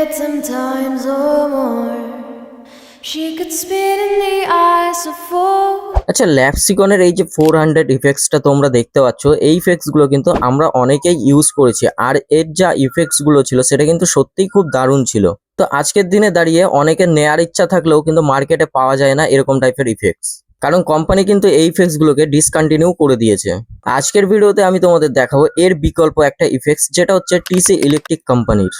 it sometimes or more. She could spit in the eyes of fools. আচ্ছা, ল্যাক্সিকনের এই যে 400 ইফেক্টসটা তোমরা দেখতে পাচ্ছ, এই ইফেক্টস গুলো কিন্তু আমরা অনেকেই ইউজ করেছি, আর এর যা ইফেক্টস গুলো ছিল সেটা কিন্তু সত্যিই খুব দারুণ ছিল। তো আজকের দিনে দাঁড়িয়ে অনেকের নেয়ার ইচ্ছা থাকলেও কিন্তু মার্কেটে পাওয়া যায় না এরকম টাইপের ইফেক্টস, কারণ কোম্পানি কিন্তু এই ইফেক্টস গুলোকে ডিসকন্টিনিউ করে দিয়েছে। আজকের ভিডিওতে আমি তোমাদের দেখাবো এর বিকল্প একটা ইফেক্টস, যেটা হচ্ছে টিসি ইলেকট্রিক কোম্পানির।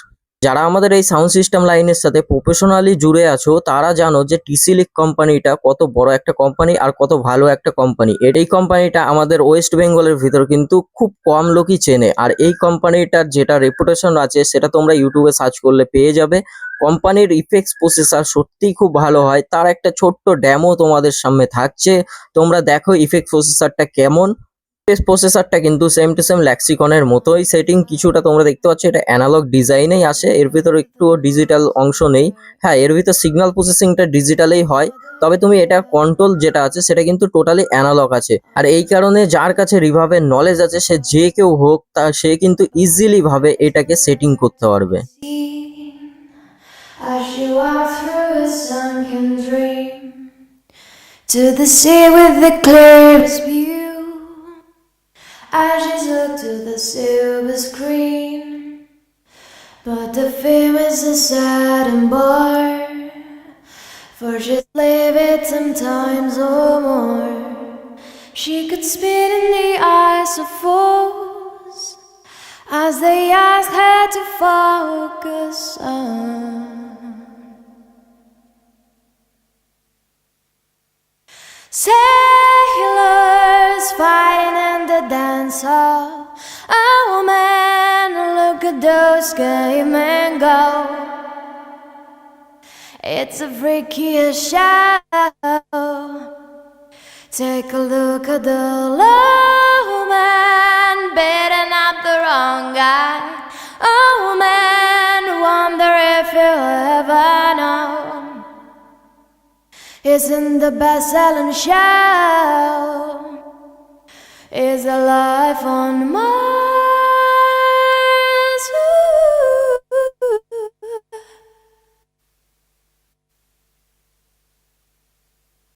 যারা আমাদের এই সাউন্ড সিস্টেম লাইনের সাথে প্রফেশনালি জুড়ে আছো তারা জানো যে টিসি লিক কোম্পানিটা কত বড় একটা কোম্পানি আর কত ভালো একটা কোম্পানি। এই কোম্পানিটা আমাদের ওয়েস্ট বেঙ্গলের ভিতর কিন্তু খুব কম লোকই চেনে, আর এই কোম্পানিটার যেটা রেপুটেশন আছে সেটা তোমরা ইউটিউবে সার্চ করলে পেয়ে যাবে। কোম্পানির ইফেক্টস প্রসেসর সত্যিই খুব ভালো হয়। তার একটা ছোট্ট ডেমো তোমাদের সামনে থাকছে, তোমরা দেখো ইফেক্ট প্রসেসরটা কেমন। প্রসেসরটা কিন্তু সেম টু সেম ল্যাক্সিকনের মতোই সেটিং, কিছুটা তোমরা দেখতে পাচ্ছ এটা অ্যানালগ ডিজাইনেই আসে, এর ভিতর একটু ডিজিটাল অংশ নেই। হ্যাঁ, এর ভিতর সিগন্যাল প্রসেসিংটা ডিজিটালেই হয়, তবে তুমি এটা কন্ট্রোল যেটা আছে সেটা কিন্তু টোটালি অ্যানালগ আছে। আর এই কারণে যার কাছে রিভাবের নলেজ আছে সে যে কেউ হোক সে কিন্তু ইজিলি ভাবে এটাকে সেটিং করতে পারবে। As she walked through a sunken dream to the sea with the clearest view, as she looked to the silver screen, but the fame is a saddened bar, for she's lived it sometimes or more. She could spit in the eyes of fools as they asked her to focus on sailors fighting in the dance hall. Oh man, look at those cavemen go. It's a freakiest show. Take a look at the low man beating up the wrong guy. Oh man, wonder if you'll ever know. Isn't the best-selling show is a life on Mars.